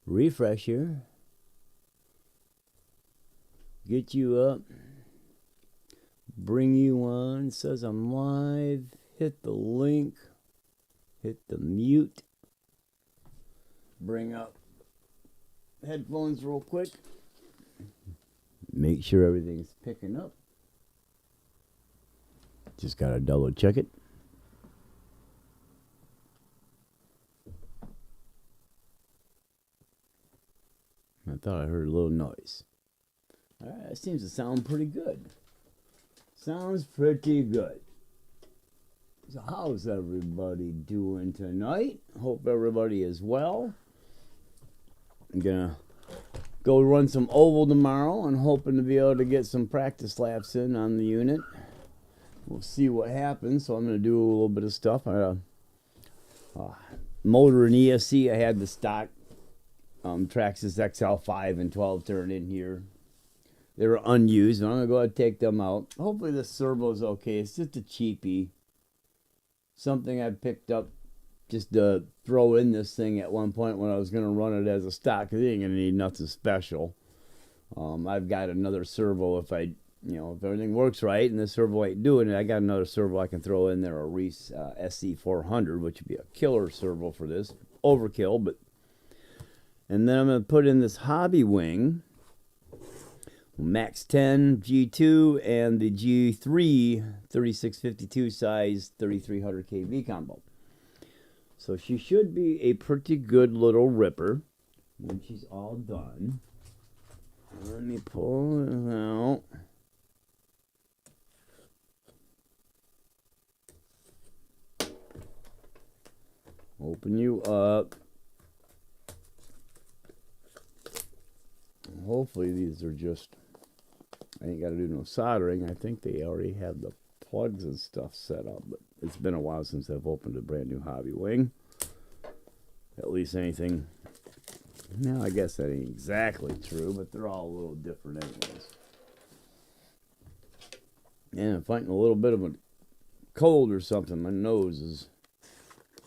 refresh here, get you up, bring you on. It says I'm live. Hit the link, hit the mute, bring up headphones real quick, make sure everything's picking up. Just gotta double check it. I thought I heard a little noise. All right, that seems to sound pretty good. Sounds pretty good. So how's everybody doing tonight? Hope everybody is well. I'm gonna go run some oval tomorrow and hoping to be able to get some practice laps in on the unit. We'll see what happens. So I'm gonna do a little bit of stuff. Motor and ESC. I had the stock Traxxas XL5 and 12 turn in here. They were unused, and I'm gonna go ahead and take them out. Hopefully this servo is okay. It's just a cheapie. Something I picked up just to throw in this thing at one point when I was going to run it as a stock. It ain't going to need nothing special. I've got another servo if if everything works right and the servo ain't doing it, I got another servo I can throw in there, a Reese SC400, which would be a killer servo for this. Overkill, but... And then I'm going to put in this Hobbywing, Max 10 G2 and the G3 3652 size 3300 kV combo. So she should be a pretty good little ripper when she's all done. Let me pull it out. Open you up. Hopefully these are just... I ain't got to do no soldering. I think they already have the plugs and stuff set up, but it's been a while since I've opened a brand new Hobbywing. At least anything. No, I guess that ain't exactly true, but they're all a little different anyways. And I'm fighting a little bit of a cold or something. My nose is...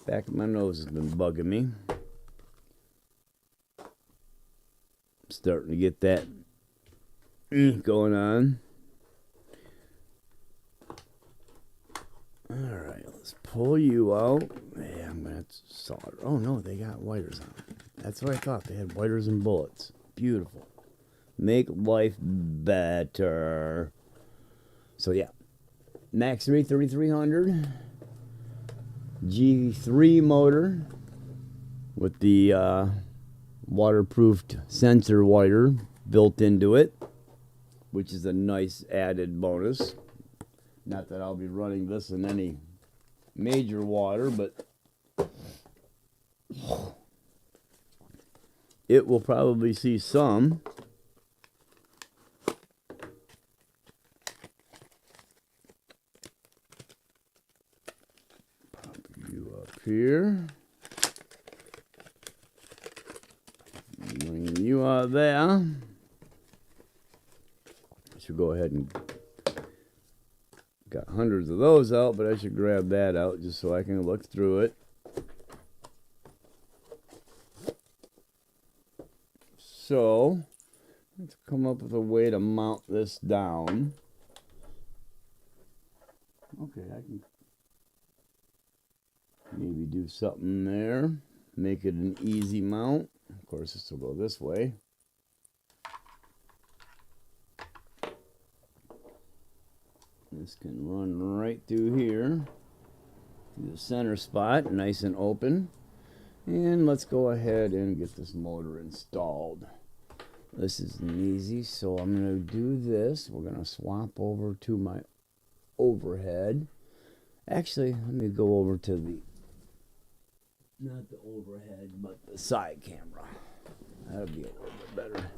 Back of my nose has been bugging me. Starting to get that going on. Alright, let's pull you out. Yeah, I'm going to have to solder. Oh no, they got wires on. That's what I thought. They had wires and bullets. Beautiful. Make life better. So yeah. Max 3 3300. G3 motor. With the waterproofed sensor wire built into it, which is a nice added bonus. Not that I'll be running this in any major water, but it will probably see some. Pop you up here. Bring you out there. I should go ahead and... Got hundreds of those out, but I should grab that out just so I can look through it. So, let's come up with a way to mount this down. Okay, I can maybe do something there. Make it an easy mount. Of course, this will go this way. This can run right through here, to the center spot, nice and open. And let's go ahead and get this motor installed. This isn't easy, so I'm going to do this. We're going to swap over to my overhead. Actually, let me go over to the, not the overhead, but the side camera. That'll be a little bit better.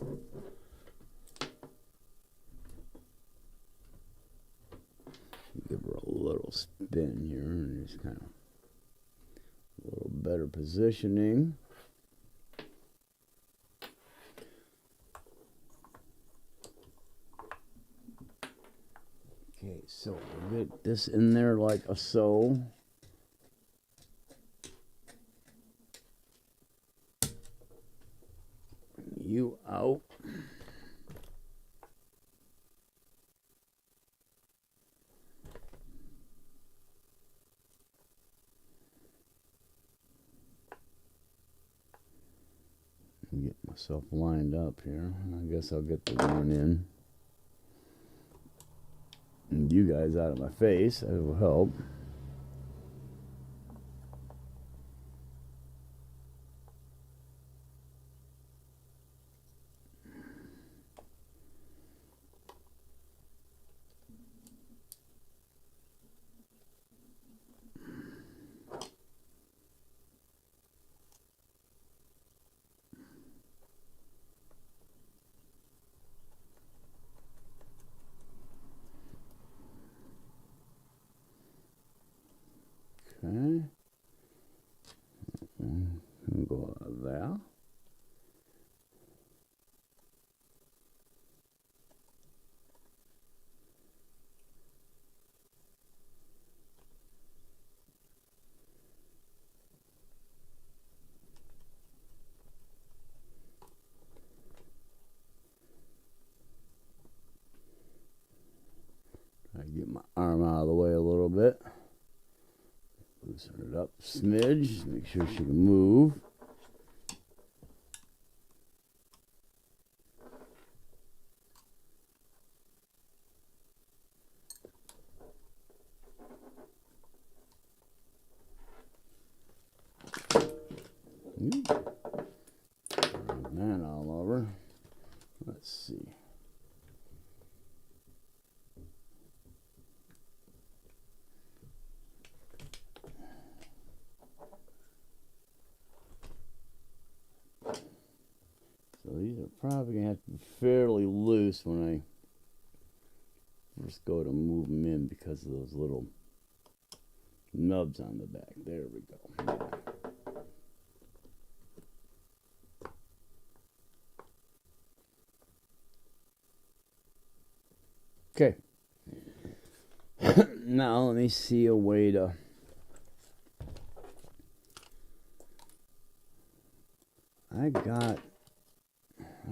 Give her a little spin here and just kind of a little better positioning. Okay, so we'll get this in there like a so. you out. Get myself lined up here. I guess I'll get the one in. And you guys out of my face. That will help. Okay. We'll go there. I get my arm out of the way a little bit. Loosen it up a smidge. Make sure she can move. That all over. Let's see. So these are probably going to have to be fairly loose when I first go to move them in because of those little nubs on the back. There we go. Okay. Now let me see a way to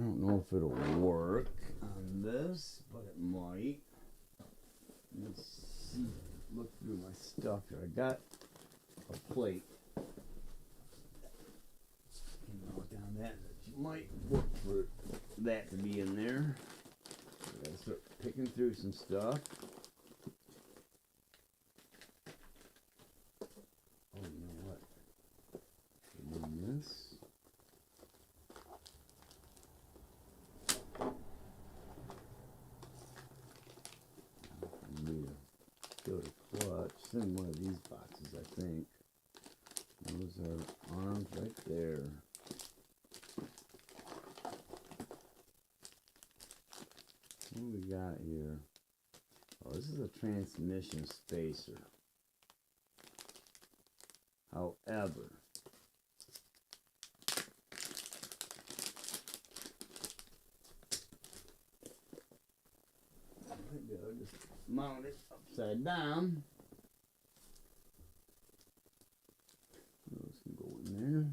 I don't know if it'll work on this, but it might. Let's see. Look through my stuff here. I got a plate. Down that. It might work for that to be in there. I gotta start picking through some stuff. Oh, you know what? This. Go to clutch. It's in one of these boxes, I think. Those are arms right there. What do we got here? Oh, this is a transmission spacer. However, maybe I'll just mount it upside down. Those can go in there.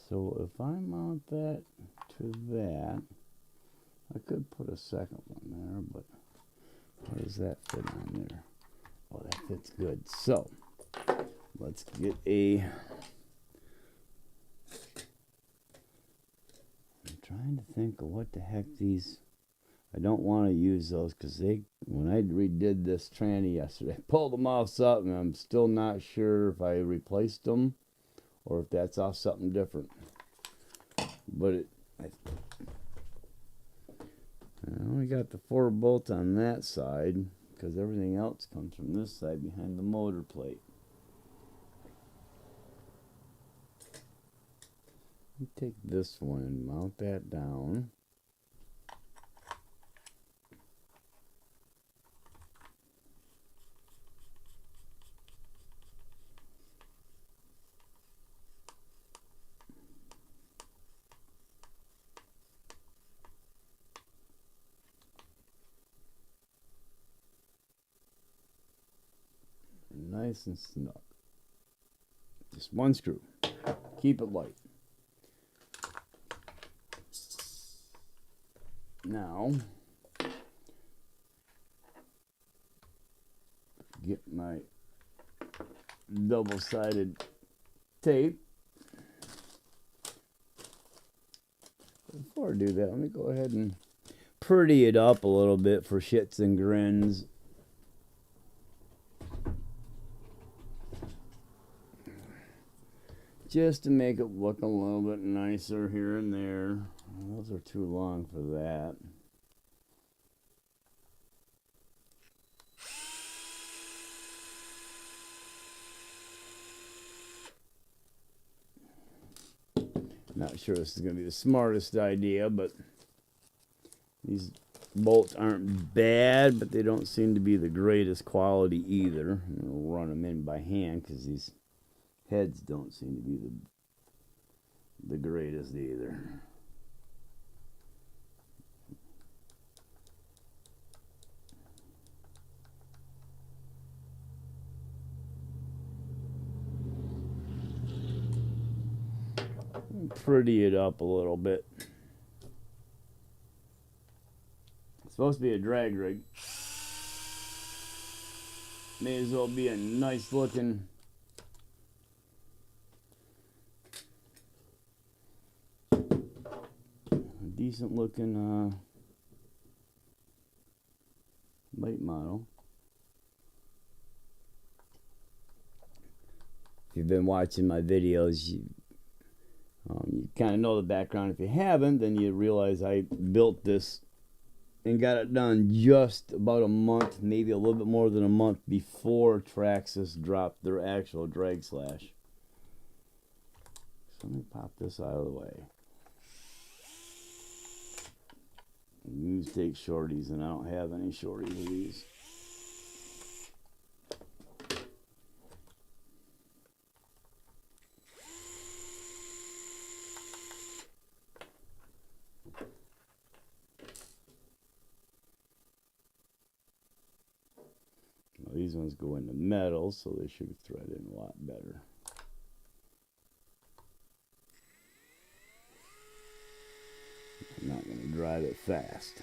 So if I mount that to that, I could put a second one there, but how does that fit on there? Oh, that fits good. So let's get I'm trying to think of what the heck these. I don't want to use those because when I redid this tranny yesterday, I pulled the mouse up and I'm still not sure if I replaced them or if that's off something different. But I only got the 4 bolts on that side because everything else comes from this side behind the motor plate. Take this one and mount that down. Nice and snug. Just one screw. Keep it light. Now, get my double-sided tape. Before I do that, let me go ahead and pretty it up a little bit for shits and grins. Just to make it look a little bit nicer here and there. Those are too long for that. Not sure this is going to be the smartest idea, but these bolts aren't bad, but they don't seem to be the greatest quality either. I'm going to run them in by hand because these heads don't seem to be the greatest either. Pretty it up a little bit. It's supposed to be a drag rig. May as well be a nice looking decent looking late model. If you've been watching my videos, you kind of know the background. If you haven't, then you realize I built this and got it done just about a month, maybe a little bit more than a month before Traxxas dropped their actual drag slash. So let me pop this out of the way. These take shorties, and I don't have any shorties of these. Well, these ones go into metal, so they should thread in a lot better. I'm not going to drive it fast.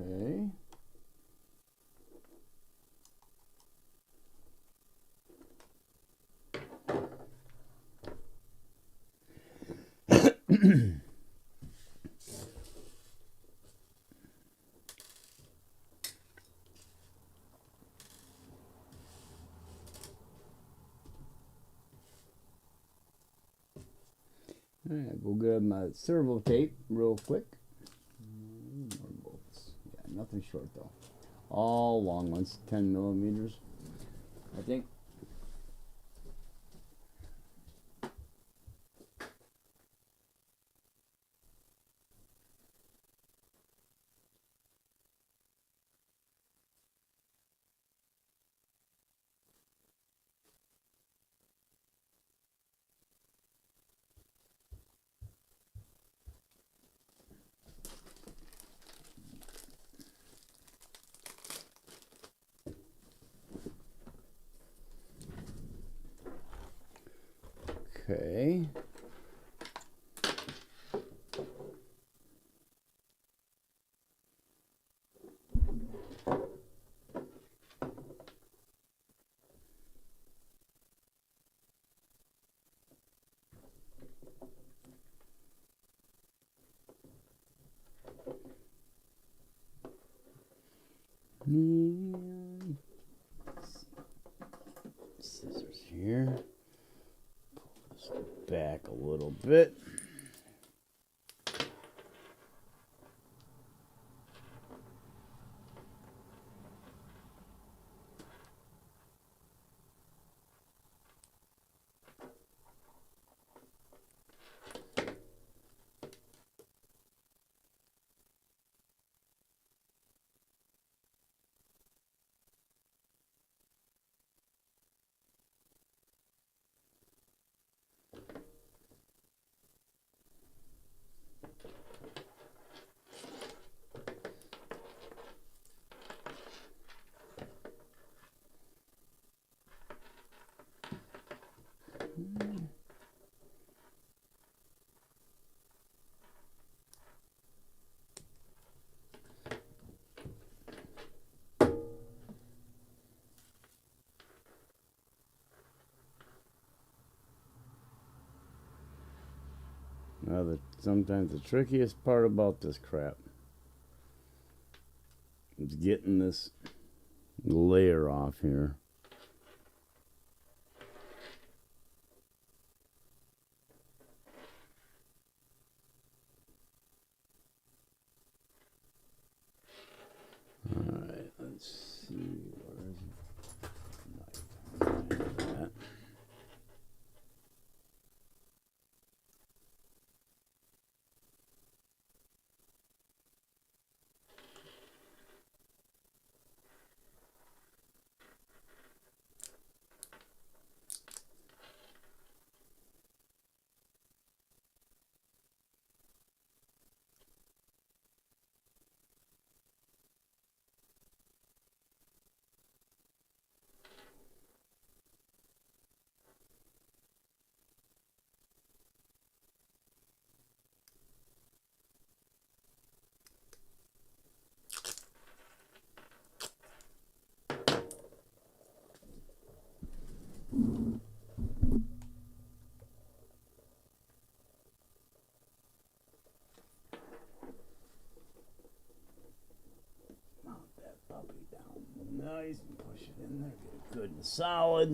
Okay. Alright, we'll grab my servo tape real quick. More bolts. Yeah. Nothing short though. All long ones, 10 millimeters, I think. Okay. Scissors here. Pull this back a little bit. Now, sometimes the trickiest part about this crap is getting this layer off here. All right, let's see. Where is it? Nice, and push it in there, get it good and solid.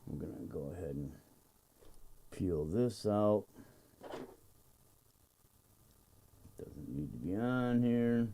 I'm gonna go ahead and peel this out. Doesn't need to be on here.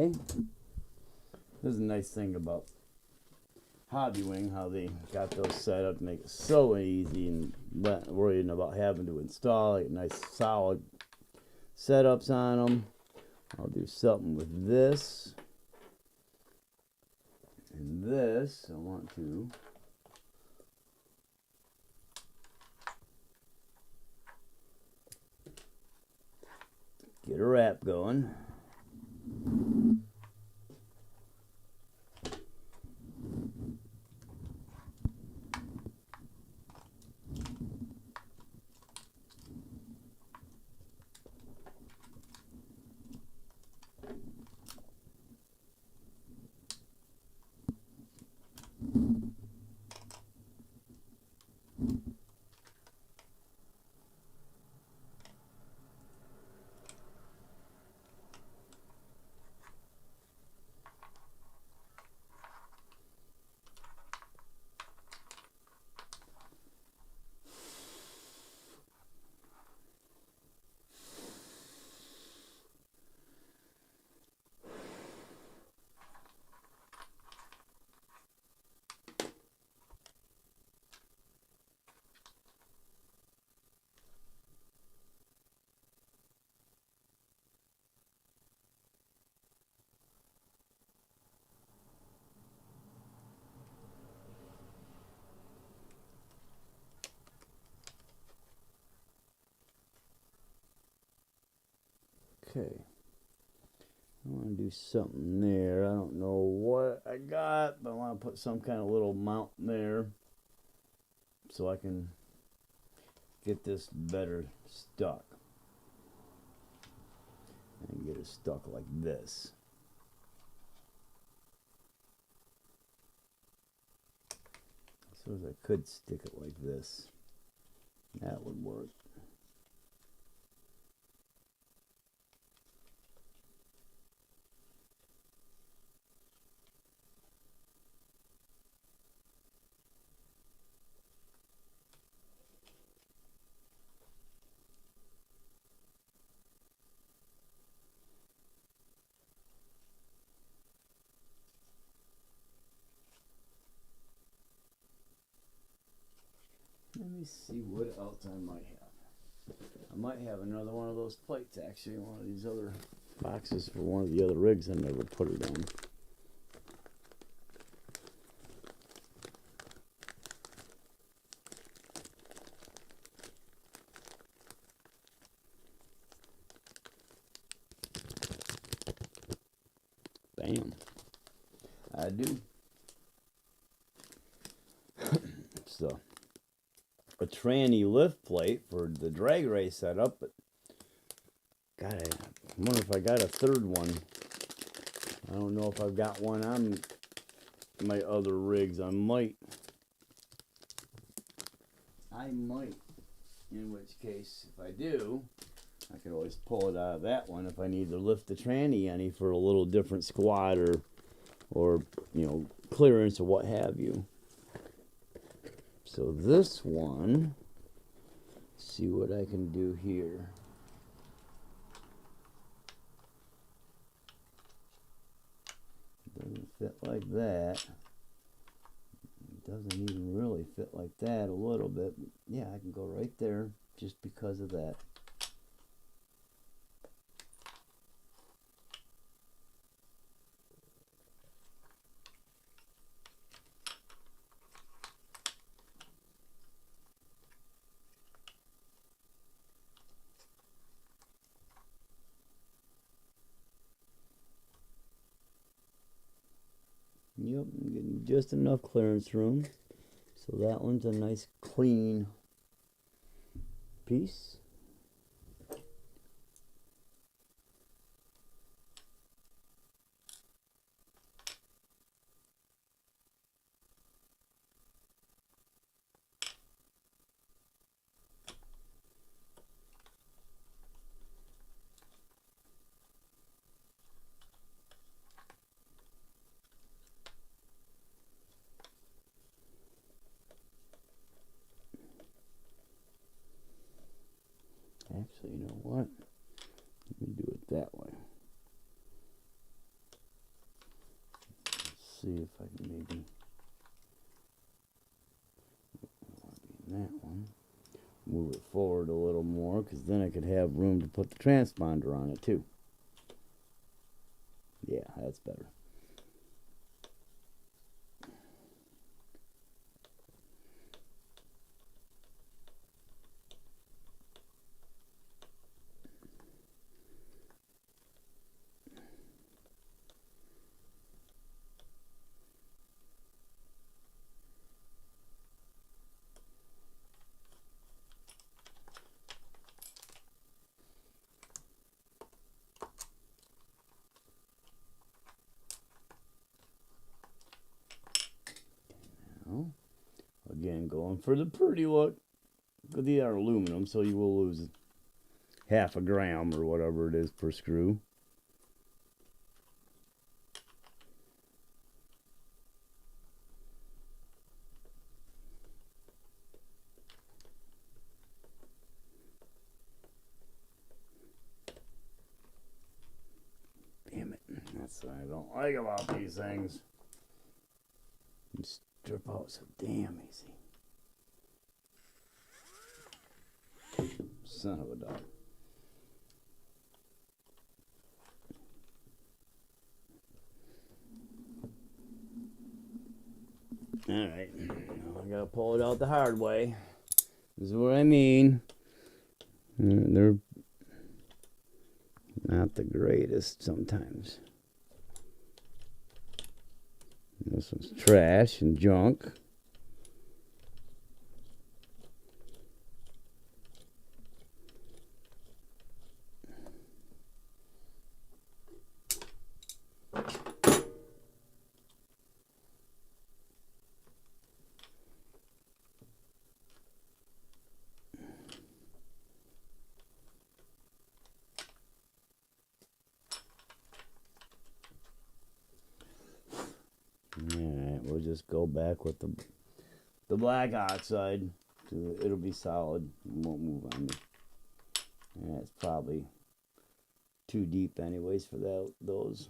okay. This is a nice thing about Hobbywing, how they got those set up to make it so easy and not worrying about having to install it. Nice solid setups on them. I'll do something with this. And this, I want to get a wrap going. Okay, I want to do something there. I don't know what I got, but I want to put some kind of little mount there so I can get this better stuck. And get it stuck like this. So as I could stick it like this. That would work. Let me see what else I might have. I might have another one of those plates, actually, one of these other boxes for one of the other rigs I never put it on. Bam. I do. So, a tranny lift plate for the drag race setup, but God, I wonder if I got a third one. I don't know if I've got one on my other rigs. I might. In which case, if I do, I could always pull it out of that one if I need to lift the tranny any for a little different squat or you know, clearance or what have you. So this one, see what I can do here. Doesn't fit like that. It doesn't even really fit like that a little bit. Yeah, I can go right there just because of that. Yep, I'm getting just enough clearance room. So that one's a nice clean piece. Actually, you know what? Let me do it that way. maybe that one. Move it forward a little more, because then I could have room to put the transponder on it too. Yeah, that's better. Again, going for the pretty look. But these are aluminum, so you will lose half a gram or whatever it is per screw. Damn it. That's what I don't like about these things. You strip out so damn easy. Son of a dog. Alright, now I gotta pull it out the hard way. This is what I mean. They're not the greatest sometimes. This one's trash and junk. Alright, we'll just go back with the black oxide. It'll be solid. It won't move on me. Yeah, it's probably too deep anyways for those.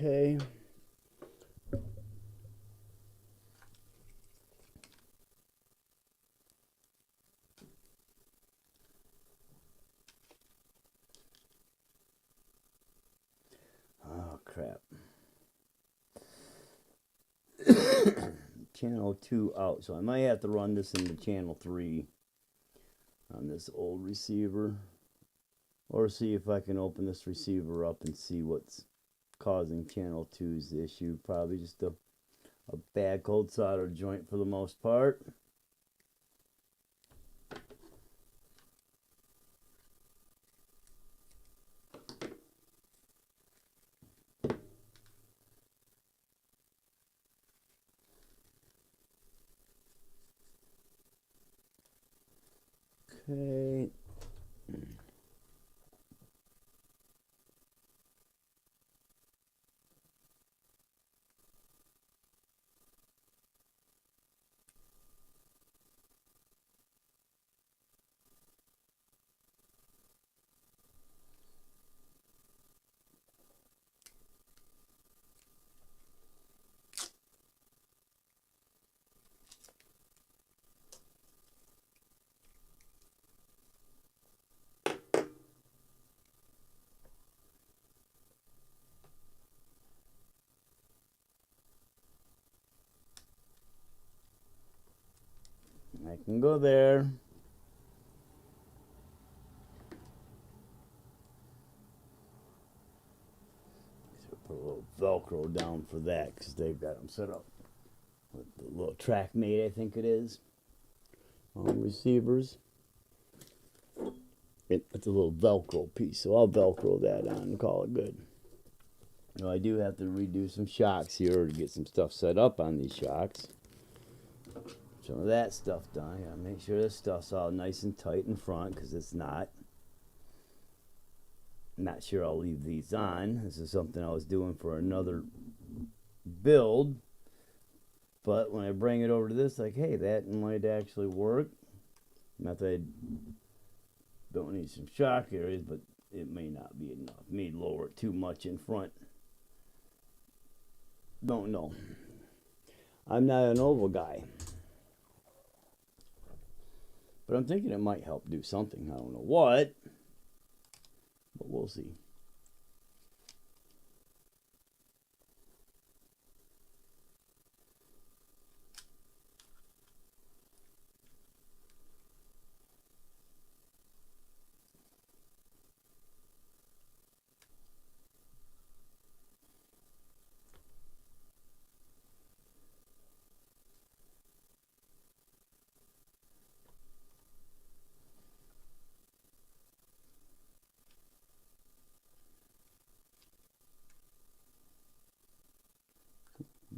Okay. Oh, crap. Channel 2 out, so I might have to run this into channel 3 on this old receiver, or see if I can open this receiver up and see what's causing channel 2's issue. Probably just a bad cold solder joint for the most part. Okay. I can go there. So put a little Velcro down for that, because they've got them set up with the little TrackMate, I think it is, on receivers. It's a little Velcro piece, so I'll Velcro that on and call it good. Now, I do have to redo some shocks here to get some stuff set up on these shocks. Some of that stuff done. I gotta make sure this stuff's all nice and tight in front, because it's not. I'm not sure I'll leave these on. This is something I was doing for another build. But when I bring it over to this, like, hey, that might actually work. Not that I don't need some shock areas, but it may not be enough. May lower it too much in front. Don't know. I'm not an oval guy. But I'm thinking it might help do something. I don't know what. But we'll see.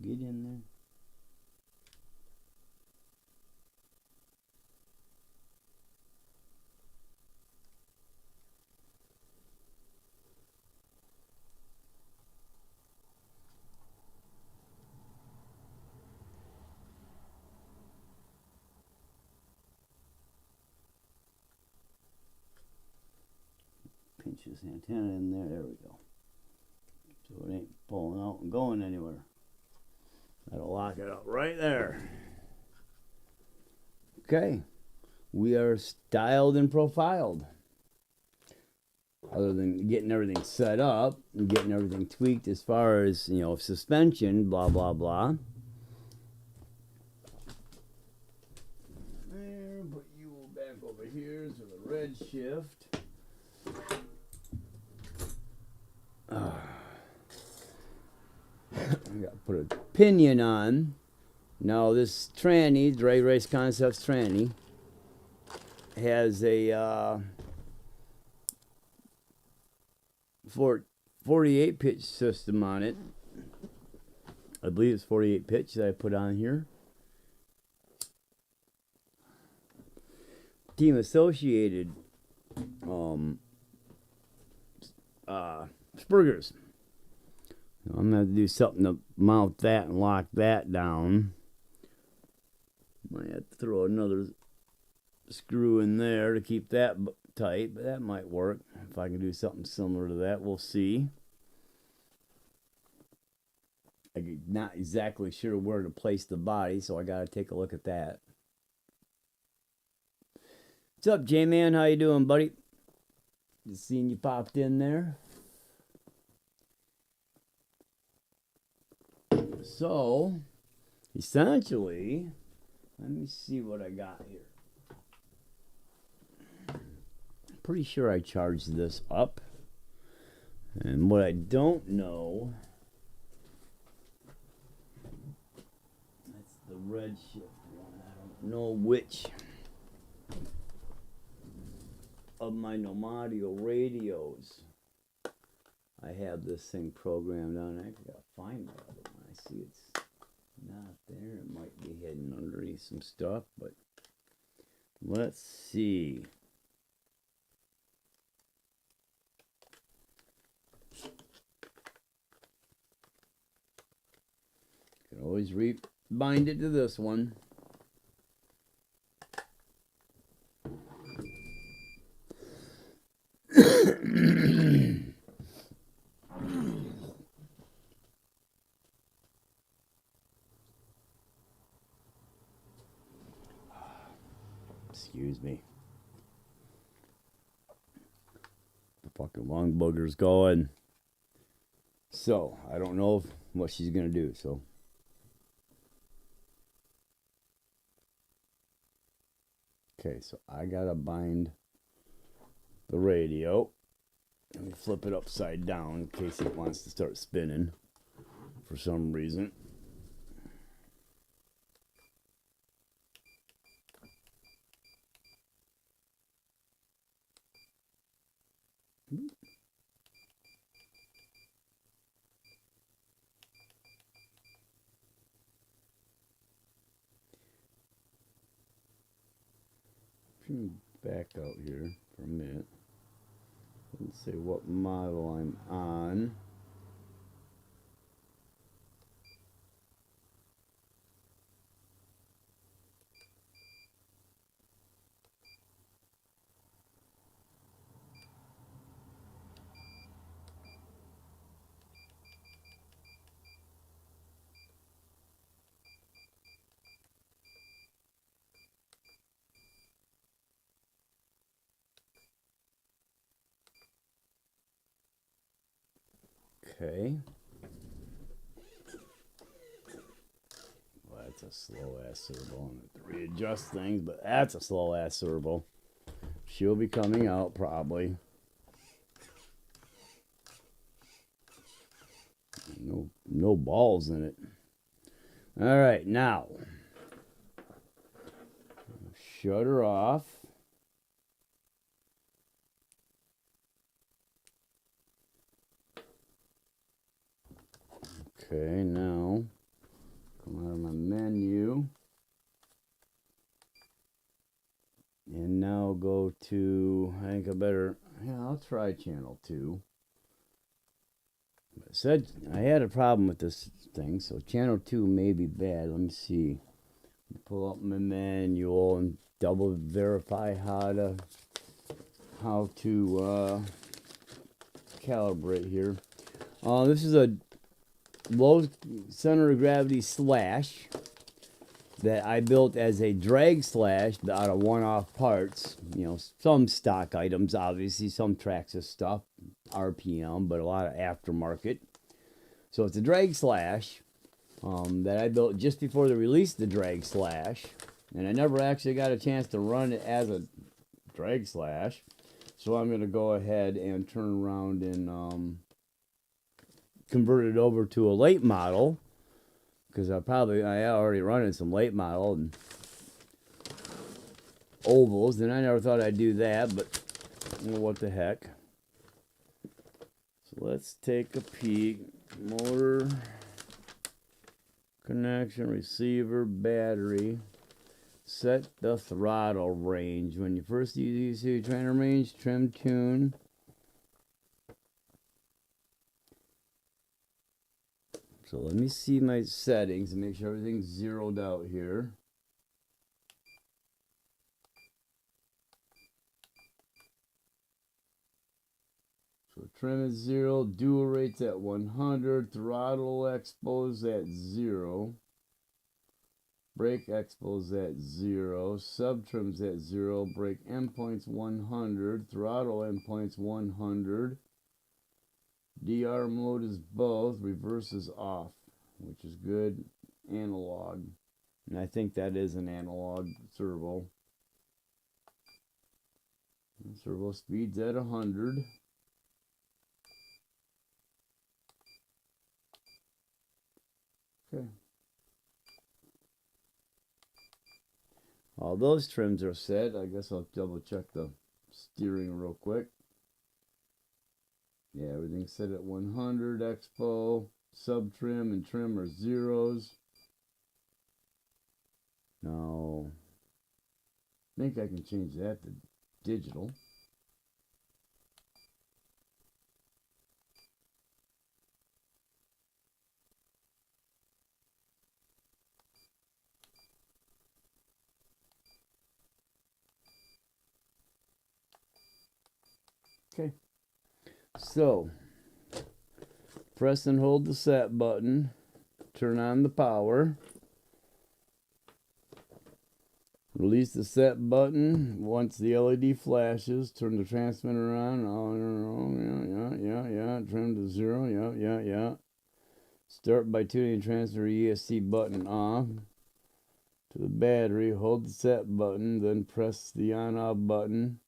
Get in there. Pinch this antenna in there. There we go. So it ain't pulling out and going anywhere. That'll lock it up right there. Okay. We are styled and profiled. Other than getting everything set up and getting everything tweaked as far as, you know, suspension, blah, blah, blah. There, put you back over here to the red shift. I got to put a pinion on. Now this tranny, Dre Race Concepts tranny, has a 48 pitch system on it. I believe it's 48 pitch that I put on here. Team Associated Spurgers. I'm going to have to do something to mount that and lock that down. Might have to throw another screw in there to keep that tight, but that might work. If I can do something similar to that, we'll see. I'm not exactly sure where to place the body, so I got to take a look at that. What's up, J-Man? How you doing, buddy? Just seeing you popped in there. So, essentially, let me see what I got here. Pretty sure I charged this up. And what I don't know, that's the red shift one. I don't know which of my Nomadio radios I have this thing programmed on. I gotta find my other one. I see it's not there. It might be hidden underneath some stuff, but let's see. Can always bind it to this one. Excuse me. The fucking lung booger's going. So, I don't know what she's going to do, so. Okay, so I got to bind the radio. Let me flip it upside down in case it wants to start spinning for some reason. Back out here for a minute. Let's say what model I'm on. Okay. Well, that's a slow ass servo. I have to readjust things, but that's a slow ass servo. She'll be coming out probably. No balls in it. All right, now shut her off. Okay, now come out of my menu. And now go to, I think I better, yeah, I'll try channel 2. I said I had a problem with this thing, so channel 2 may be bad. Let me see. Pull up my manual and double verify how to calibrate here. This is a low center of gravity slash that I built as a drag slash out of one-off parts. You know, some stock items, obviously, some Traxxas stuff, RPM, but a lot of aftermarket. So it's a drag slash that I built just before they released the drag slash, and I never actually got a chance to run it as a drag slash. So I'm going to go ahead and turn around and convert it over to a late model, because I already running some late model and ovals, and I never thought I'd do that, but well, what the heck. So let's take a peek. Motor, connection, receiver, battery. Set the throttle range. When you first use ECU trainer range, trim tune. So let me see my settings and make sure everything's zeroed out here. So trim is 0, dual rates at 100, throttle expos at 0, brake expos at 0, sub trims at 0, brake endpoints 100, throttle endpoints 100. DR mode is both, reverse is off, which is good. Analog, and I think that is an analog servo. Servo speed's at 100. Okay. All those trims are set. I guess I'll double check the steering real quick. Yeah, everything's set at 100. Expo, sub trim, and trim are zeros. Now, I think I can change that to digital. Okay. So, press and hold the set button. Turn on the power. Release the set button. Once the LED flashes, turn the transmitter on. Yeah. Trim to 0. Yeah. Start by tuning the transmitter ESC button off. To the battery, hold the set button, then press the on-off button.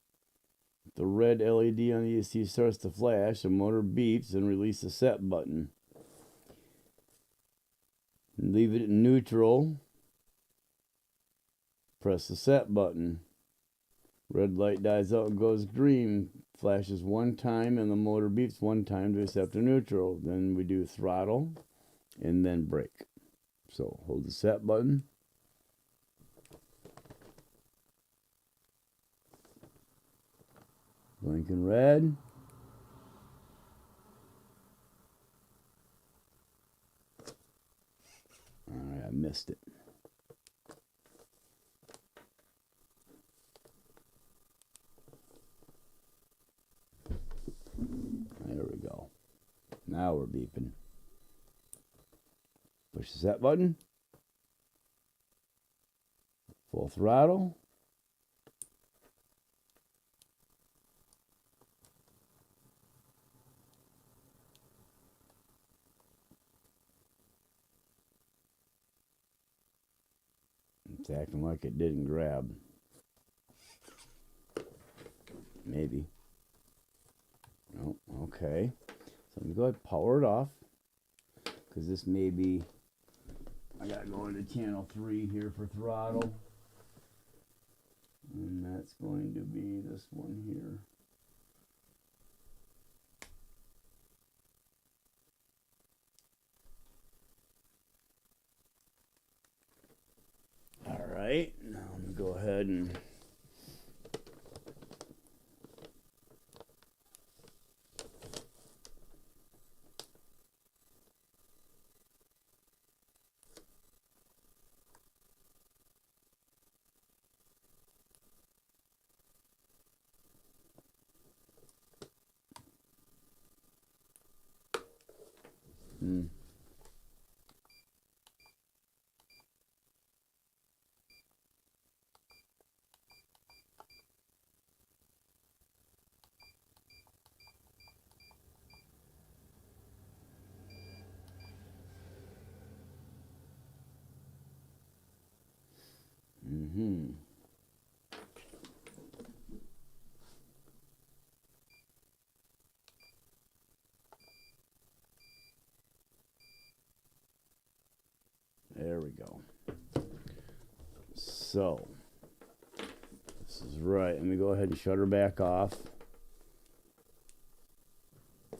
The red LED on the ESC starts to flash, the motor beeps, and release the set button. Leave it in neutral. Press the set button. Red light dies out and goes green. Flashes one time and the motor beeps one time to accept the neutral. Then we do throttle and then brake. So hold the set button. blinking red. All right, I missed it. There we go. Now we're beeping. Push the set button. Full throttle. It's acting like it didn't grab. Maybe. Oh, okay. So let me go ahead and power it off. Because this may be... I got to go into channel 3 here for throttle. And that's going to be this one here. All right, now I'm going to go ahead and there we go. So, this is right. Let me go ahead and shut her back off. I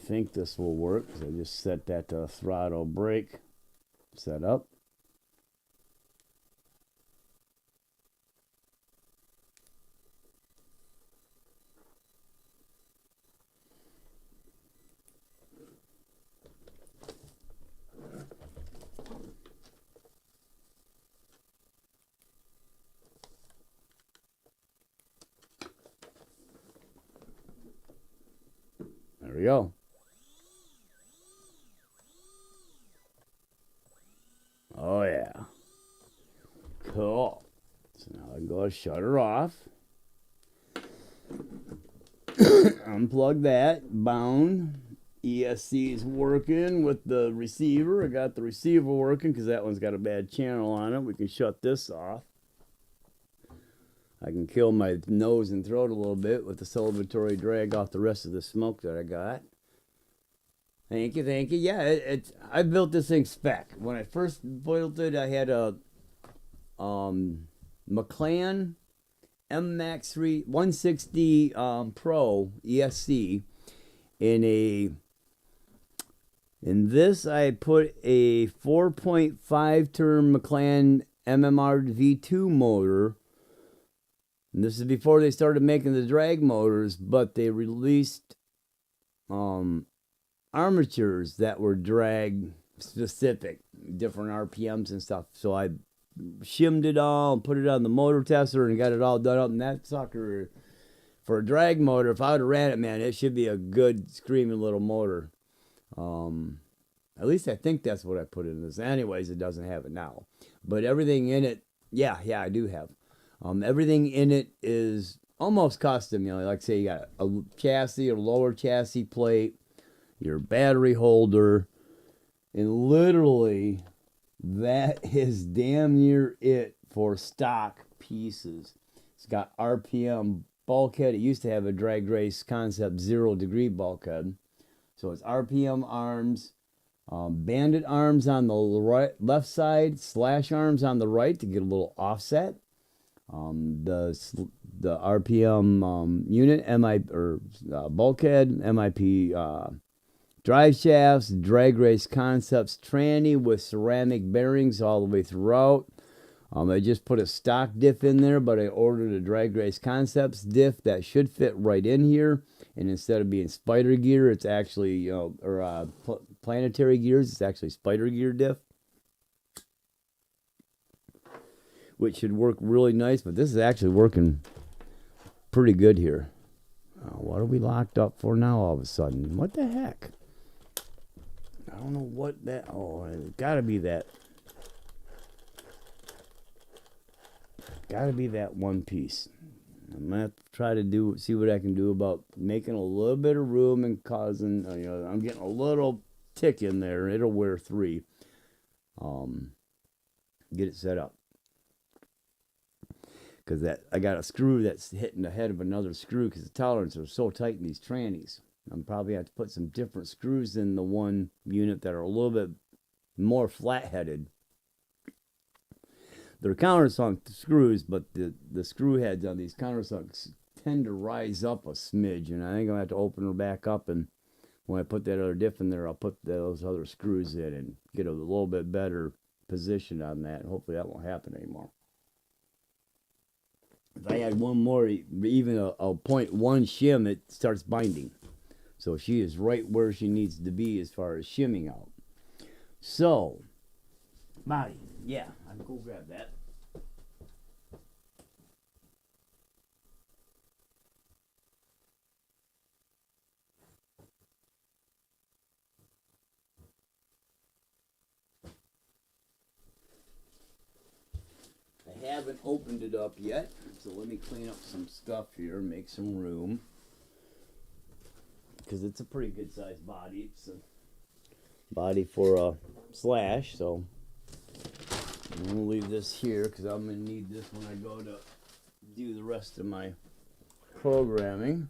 think this will work because I just set that to throttle brake set up. There we go. Oh, yeah. Cool. So now I can go shut her off. Unplug that. Bound. ESC is working with the receiver. I got the receiver working because that one's got a bad channel on it. We can shut this off. I can kill my nose and throat a little bit with the celebratory drag off the rest of the smoke that I got. Thank you, thank you. Yeah, I built this thing spec. When I first built it, I had a McLaren M-Max 3 160 Pro ESC. In this, I put a 4.5 turn McLaren MMR V2 motor. And this is before they started making the drag motors, but they released armatures that were drag specific, different RPMs and stuff. So I shimmed it all and put it on the motor tester and got it all done up. And that sucker, for a drag motor, if I would have ran it, man, it should be a good screaming little motor. At least I think that's what I put in this. Anyways, it doesn't have it now. But everything in it, yeah, I do have. Everything in it is almost custom. You know, like say you got a chassis or lower chassis plate, your battery holder, and literally that is damn near it for stock pieces. It's got RPM bulkhead. It used to have a drag race concept 0 degree bulkhead. So it's RPM arms, bandit arms on the left side, slash arms on the right to get a little offset. The RPM unit, bulkhead, MIP drive shafts, drag race concepts tranny with ceramic bearings all the way throughout. I just put a stock diff in there, but I ordered a Drag Race Concepts diff that should fit right in here. And instead of being spider gear, it's actually, you know, or planetary gears, it's actually spider gear diff, which should work really nice. But this is actually working pretty good here. What are we locked up for now all of a sudden? What the heck? I don't know what that... Oh, it's got to be that... Got to be that one piece. I'm going to have to try to see what I can do about making a little bit of room and causing... You know, I'm getting a little tick in there. It'll wear 3. Get it set up. Because I got a screw that's hitting the head of another screw because the tolerances are so tight in these trannies. I'm probably have to put some different screws in the one unit that are a little bit more flat-headed. They're countersunk screws, but the screw heads on these countersunks tend to rise up a smidge, and I think I'm going to have to open her back up, and when I put that other diff in there, I'll put those other screws in and get a little bit better position on that, and hopefully that won't happen anymore. If I had one more, even a 0.1 shim, it starts binding. So she is right where she needs to be as far as shimming out. So, body, yeah, I'll go grab that. I haven't opened it up yet, so let me clean up some stuff here, make some room. Because it's a pretty good sized body. It's a body for a slash, so I'm going to leave this here because I'm going to need this when I go to do the rest of my programming.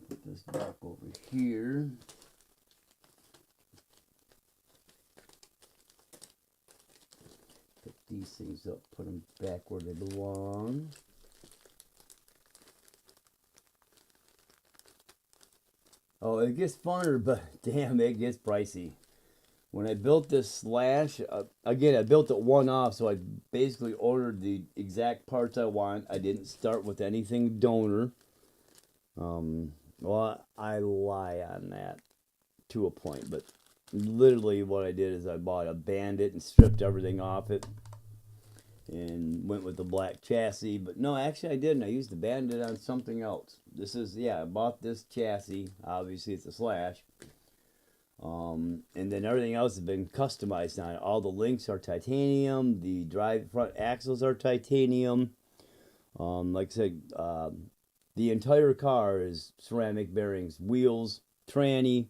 Put this back over here. Pick these things up, put them back where they belong. Oh, it gets funner, but damn, it gets pricey. When I built this slash, again, I built it one off, so I basically ordered the exact parts I want. I didn't start with anything donor. Well, I lie on that to a point, but literally what I did is I bought a Bandit and stripped everything off it and went with the black chassis. But no, actually I didn't. I used the Bandit on something else. This is, yeah, I bought this chassis. Obviously it's a slash. And then everything else has been customized on it. All the links are titanium. The drive front axles are titanium. Like I said, the entire car is ceramic bearings, wheels, tranny.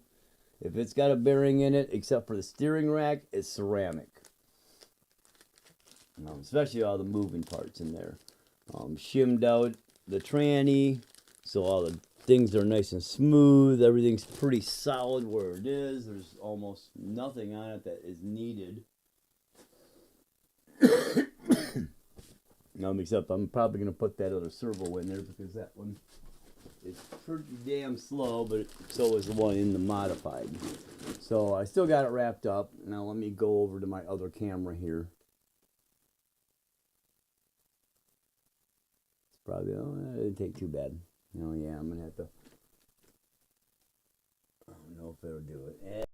If it's got a bearing in it, except for the steering rack, it's ceramic. Especially all the moving parts in there. Shimmed out the tranny, so all the things are nice and smooth. Everything's pretty solid where it is. There's almost nothing on it that is needed. Except I'm probably going to put that other servo in there because that one is pretty damn slow, but so is the one in the modified. So I still got it wrapped up. Now let me go over to my other camera here. It's probably, oh, that didn't take too bad. Oh yeah, I'm going to have to, I don't know if it'll do it.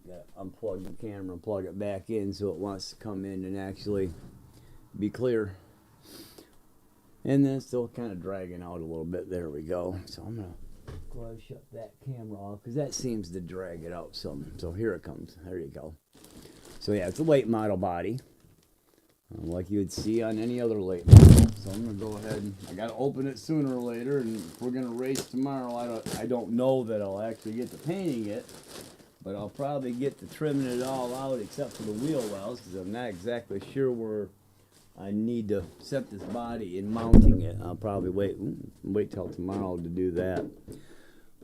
Got to unplug the camera and plug it back in so it wants to come in and actually be clear. And then it's still kind of dragging out a little bit. There we go. So I'm going to go ahead and shut that camera off because that seems to drag it out some. So here it comes. There you go. So yeah, it's a late model body. Like you would see on any other late model. So I'm going to go ahead and I got to open it sooner or later. And if we're going to race tomorrow, I don't know that I'll actually get to painting it. But I'll probably get to trimming it all out except for the wheel wells because I'm not exactly sure where I need to set this body in mounting it. I'll probably wait till tomorrow to do that.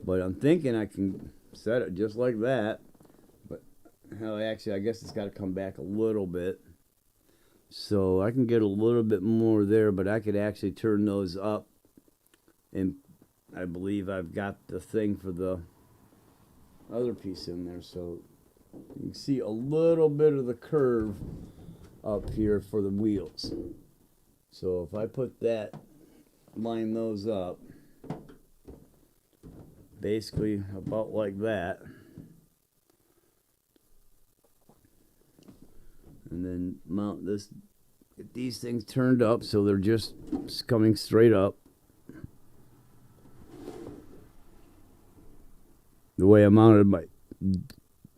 But I'm thinking I can set it just like that. But hell, actually, I guess it's got to come back a little bit. So I can get a little bit more there, but I could actually turn those up. And I believe I've got the thing for the other piece in there. So You can see a little bit of the curve up here for the wheels. So if I put that, line those up, basically about like that, and then mount this, get these things turned up so they're just coming straight up. The way I mounted my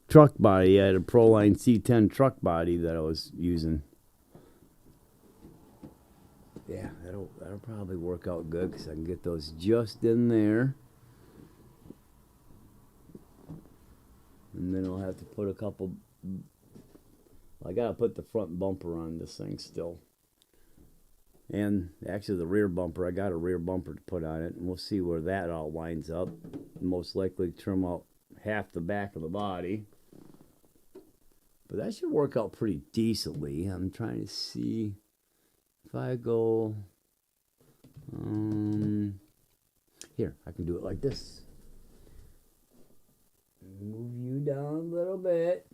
truck body, I had a Proline C10 truck body that I was using. Yeah, that'll probably work out good because I can get those just in there. And then I'll have to put a couple, I gotta put the front bumper on this thing still. And actually the rear bumper, I got a rear bumper to put on it, and we'll see where that all lines up. Most likely trim out half the back of the body. But that should work out pretty decently. I'm trying to see if I go, here, I can do it like this. Move you down a little bit.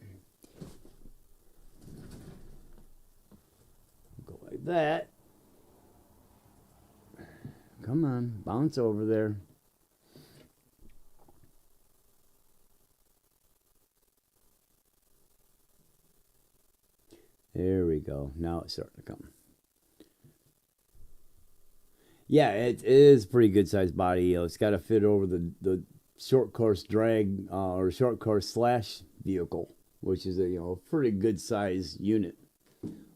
Go like that. Come on, bounce over there. There we go. Now it's starting to come. Yeah, it is a pretty good sized body. You know, it's got to fit over the short course drag or short course slash vehicle, which is a pretty good size unit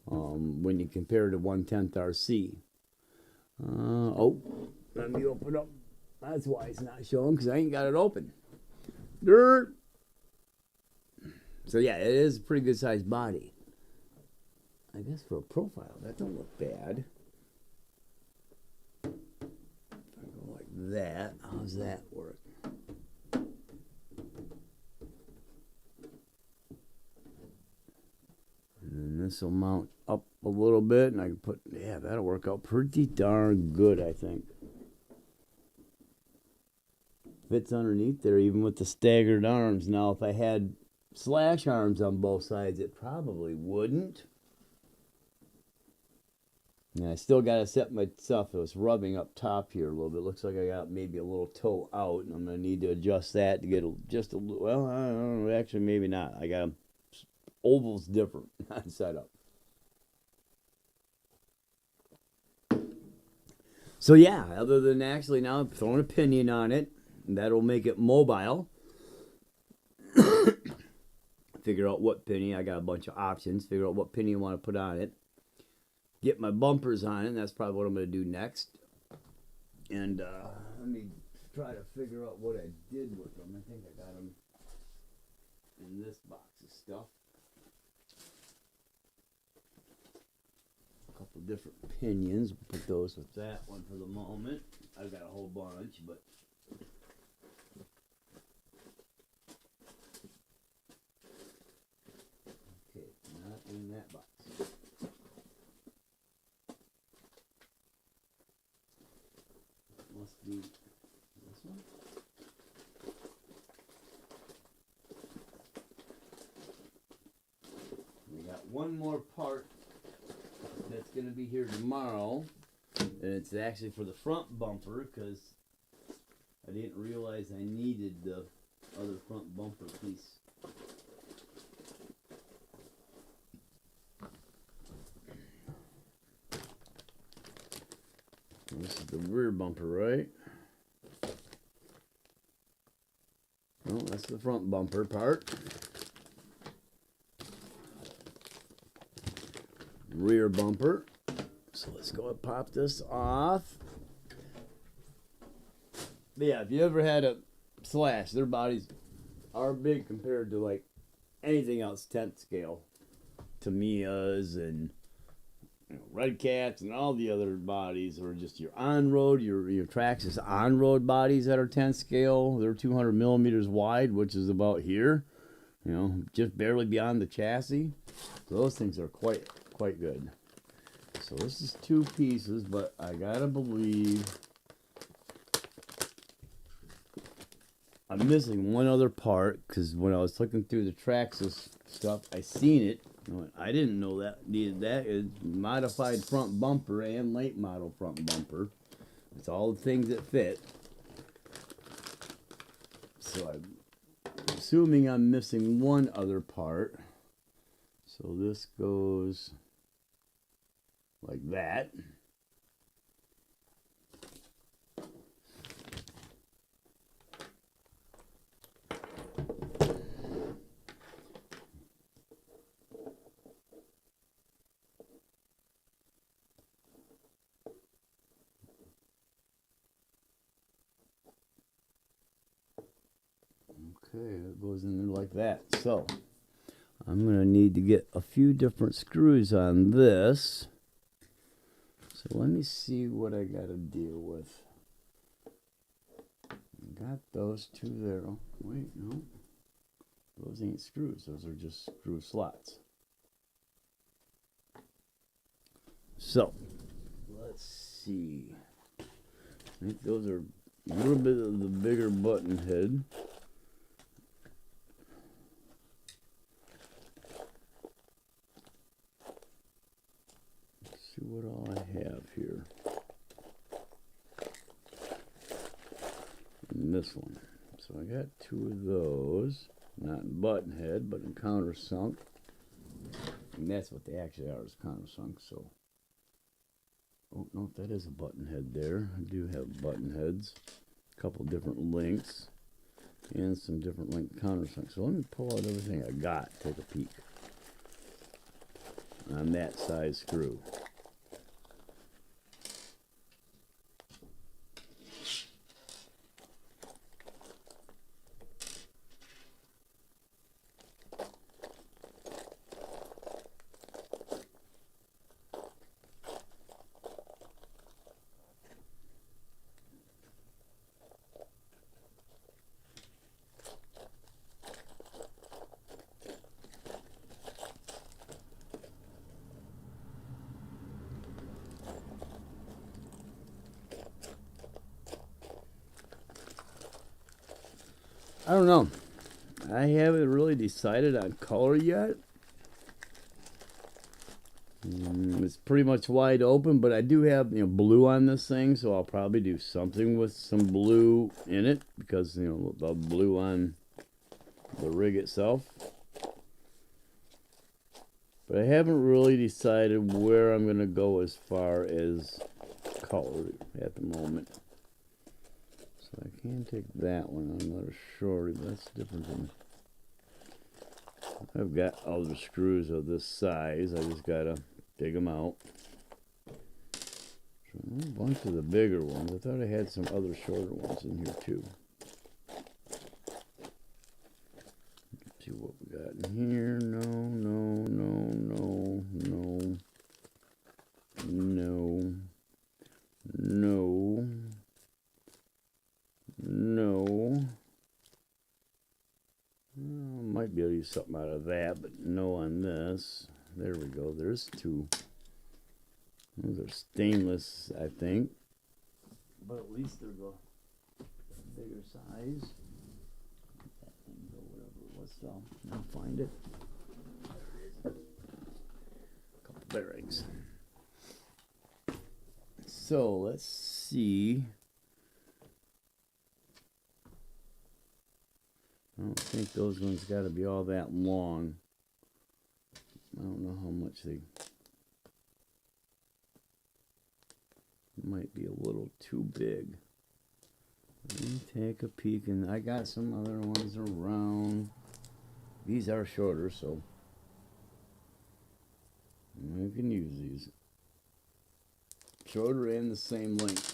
when you compare it to 1/10 RC. Oh, let me open up. That's why it's not showing, because I ain't got it open. Dirt. So yeah, it is a pretty good sized body. I guess for a profile, that don't look bad. If I go like that, how's that work? And then this will mount up a little bit, and I can put, yeah, that'll work out pretty darn good, I think. Fits underneath there, even with the staggered arms. Now, if I had slash arms on both sides, it probably wouldn't. And I still got to set my stuff. It was rubbing up top here a little bit. Looks like I got maybe a little toe out, and I'm going to need to adjust that to get just a little, well, I don't know, actually maybe not. I got ovals different setup. So yeah, other than actually now I'm throwing a pinion on it, and that'll make it mobile. Figure out what pinion. I got a bunch of options. Figure out what pinion you want to put on it. Get my bumpers on it, and that's probably what I'm going to do next. And let me try to figure out what I did with them. I think I got them in this box of stuff. A couple different pinions. We'll put those with that one for the moment. I've got a whole bunch, but okay, not in that box. Must be this one. We got one more part that's going to be here tomorrow, and it's actually for the front bumper, because I didn't realize I needed the other front bumper piece. This is the rear bumper, right? No, that's the front bumper part. Rear bumper. So let's go and pop this off. But yeah, if you ever had a slash, their bodies are big compared to like anything else 10th scale. Tamiya's and Red Cats and all the other bodies are just your on-road, your Traxxas on-road bodies that are 10th scale. They're 200 millimeters wide, which is about here. Just barely beyond the chassis. So those things are quite good. So this is two pieces, but I gotta believe I'm missing one other part because when I was looking through the Traxxas stuff, I seen it. I didn't know that needed that. It's modified front bumper and late model front bumper. It's all the things that fit. So I'm assuming I'm missing one other part. So this goes like that. Okay, it goes in there like that. So I'm going to need to get a few different screws on this. So let me see what I got to deal with. Got those two there. Oh, wait, no. Those ain't screws. Those are just screw slots. So, let's see. I think those are a little bit of the bigger button head. Let's see what all I have here. And this one. So I got two of those. Not in button head, but in countersunk. And that's what they actually are, is countersunk. So, oh no, that is a button head there. I do have button heads. A couple different lengths. And some different length countersunk. So let me pull out everything I got. Take a peek. On that size screw. I don't know. I haven't really decided on color yet. It's pretty much wide open, but I do have blue on this thing, so I'll probably do something with some blue in it because the blue on the rig itself. But I haven't really decided where I'm going to go as far as color at the moment. So I can take that one on another shorty, but that's different than... I've got other screws of this size. I just got to dig them out. So a bunch of the bigger ones. I thought I had some other shorter ones in here too. Let's see what we got in here. No, no, no, no, no. No. No. No. Might be able to use something out of that, but no on this. There we go. There's two. Those are stainless, I think. But at least they're the bigger size. That thing go whatever it was, so I'll find it. There it is. A couple bearings. So let's see. I don't think those ones got to be all that long. I don't know how much they might be a little too big. Let me take a peek, and I got some other ones around. These are shorter, so I can use these. Shorter and the same length.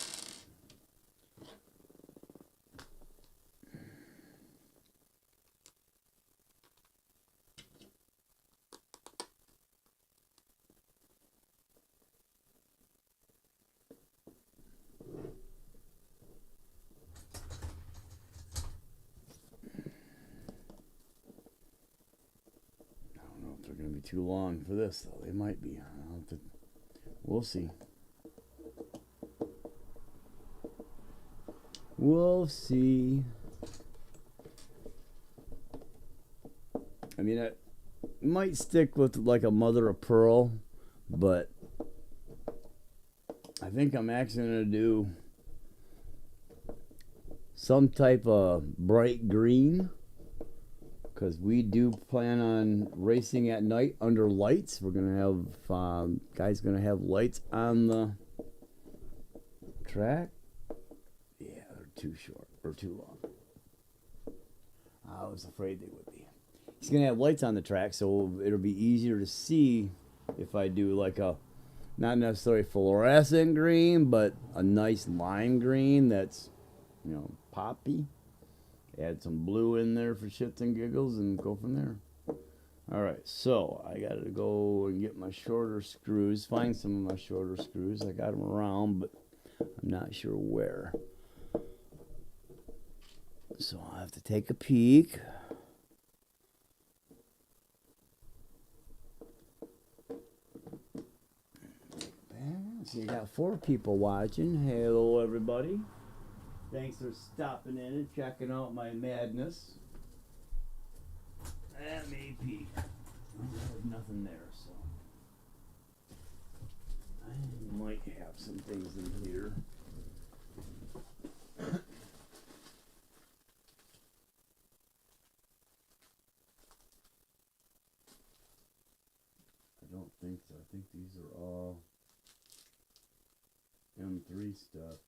They're going to be too long for this, though. They might be. I'll have to, we'll see. We'll see. I mean, I might stick with like a mother of pearl, but I think I'm actually gonna do some type of bright green because we do plan on racing at night under lights. We're gonna have guys gonna have lights on the track. Yeah, they're too short or too long. I was afraid they would be. He's gonna have lights on the track, so it'll be easier to see if I do like a not necessarily fluorescent green, but a nice lime green that's, you know, poppy. Add some blue in there for shits and giggles and go from there. All right, so I got to go and get my shorter screws, find some of my shorter screws. I got them around, but I'm not sure where. So I'll have to take a peek. So you got 4 people watching. Hello, everybody. Thanks for stopping in and checking out my madness. That may peek. There's nothing there, so I might have some things in here. I don't think so. I think these are all M3 stuff.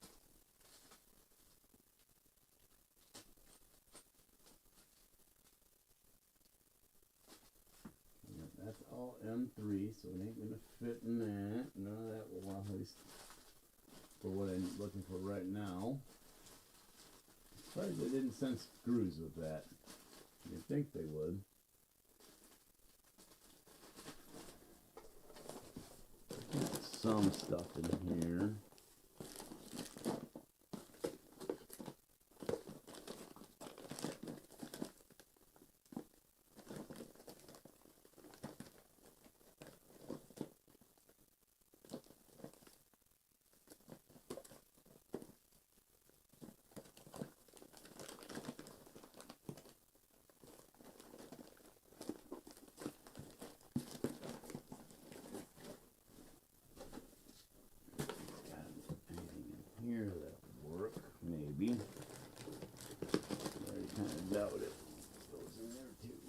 Yep, that's all M3, so it ain't gonna fit in that. None of that will, at least for what I'm looking for right now. Surprised they didn't send screws with that. You'd think they would. Got some stuff in here. Here that would work, maybe. I kind of doubt it. Goes in there too.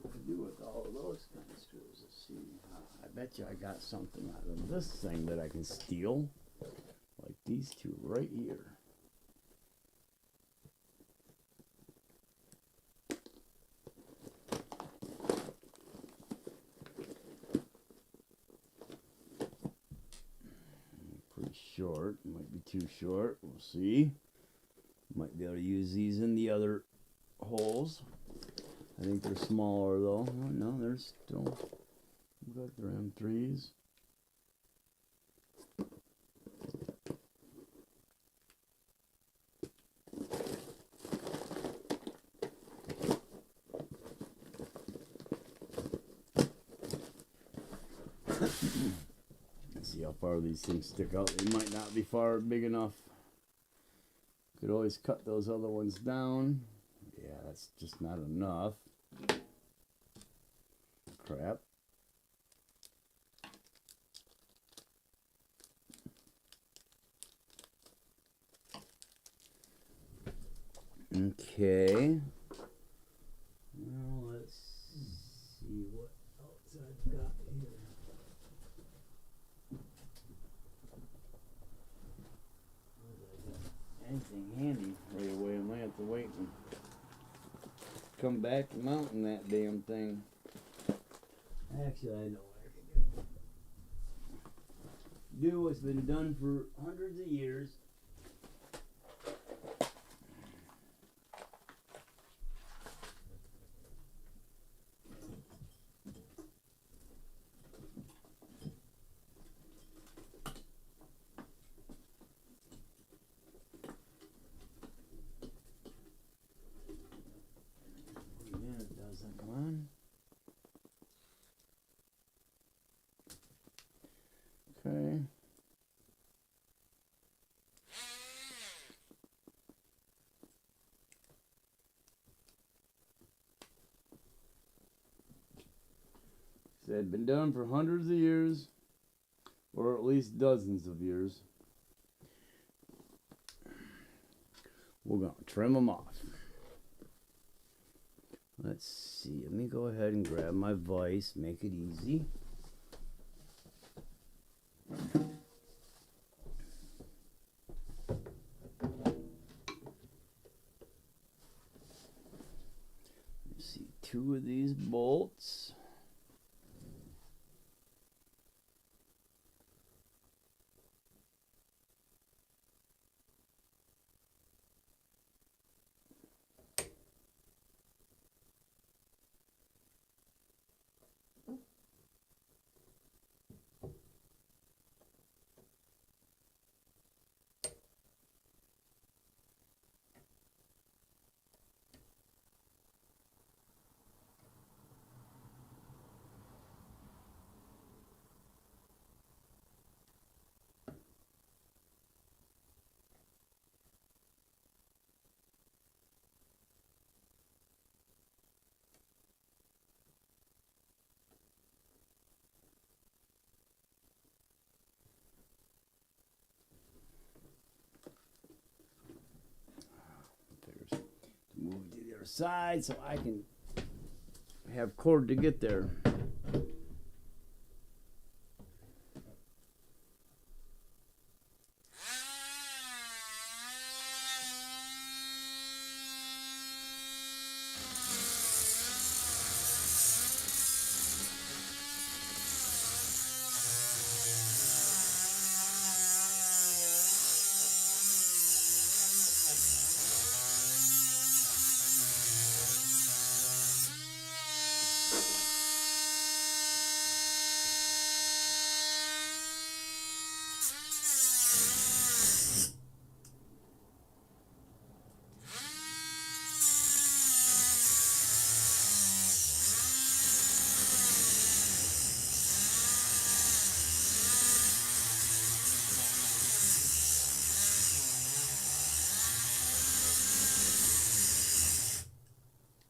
What to do with all of those kind of screws? Let's see. I bet you I got something out of this thing that I can steal, like these 2 right here. Short, might be too short, we'll see. Might be able to use these in the other holes. I think they're smaller though. Oh, no, they're still, looks like they're M3s. See how far these things stick out. They might not be big enough. Could always cut those other ones down. Yeah, that's just not enough. Crap. Okay. Well, let's see what else I've got here. Anything handy right away, I might have to wait and come back and mountain that damn thing. Actually, I know where I can go. Do what's been done for hundreds of years. Come on. way. They've been done for hundreds of years, or at least dozens of years. We're going to trim them off. Let's see. Let me go ahead and grab my vise. Make it easy. Let's see. 2 of these bolts. Move to the other side so I can have cord to get there.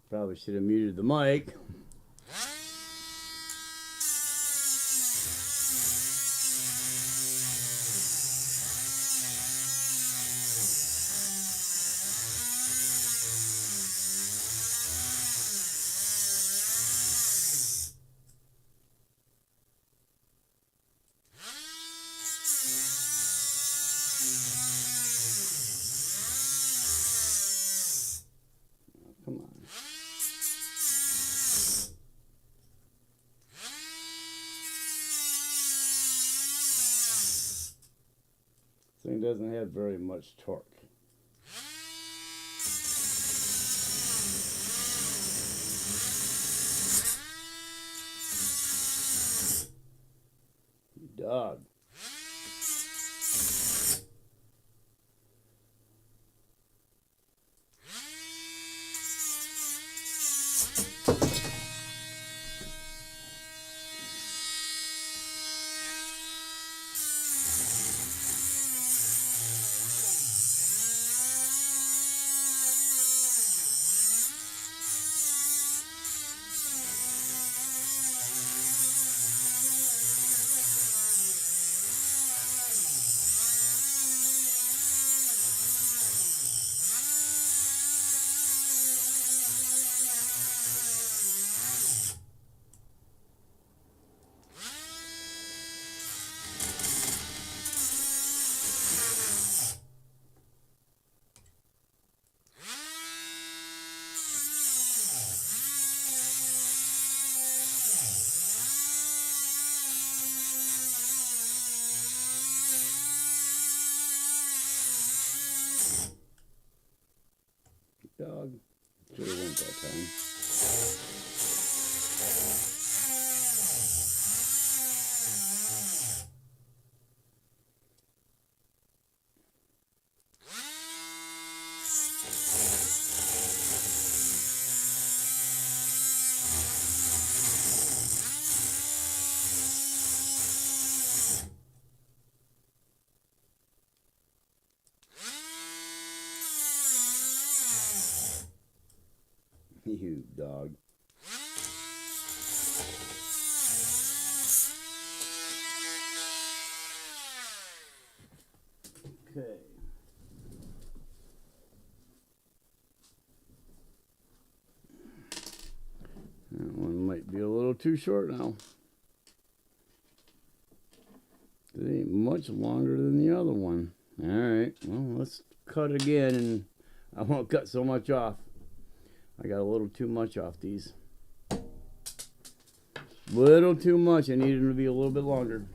Probably should have muted the mic. Come on. This thing doesn't have very much torque. You dog. Dog. Should have went that time. you, dog. Okay. That one might be a little too short now. It ain't much longer than the other one. Alright, well, let's cut again, and I won't cut so much off. I got a little too much off these. Little too much. I needed them to be a little bit longer.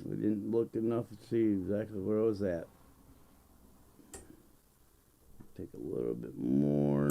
We didn't look enough to see exactly where I was at. Take a little bit more.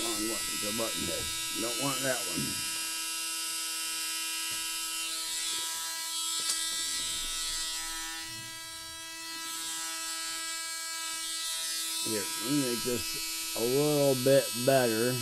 Wrong one, the button head. Don't want that one. Here, let me make this a little bit better.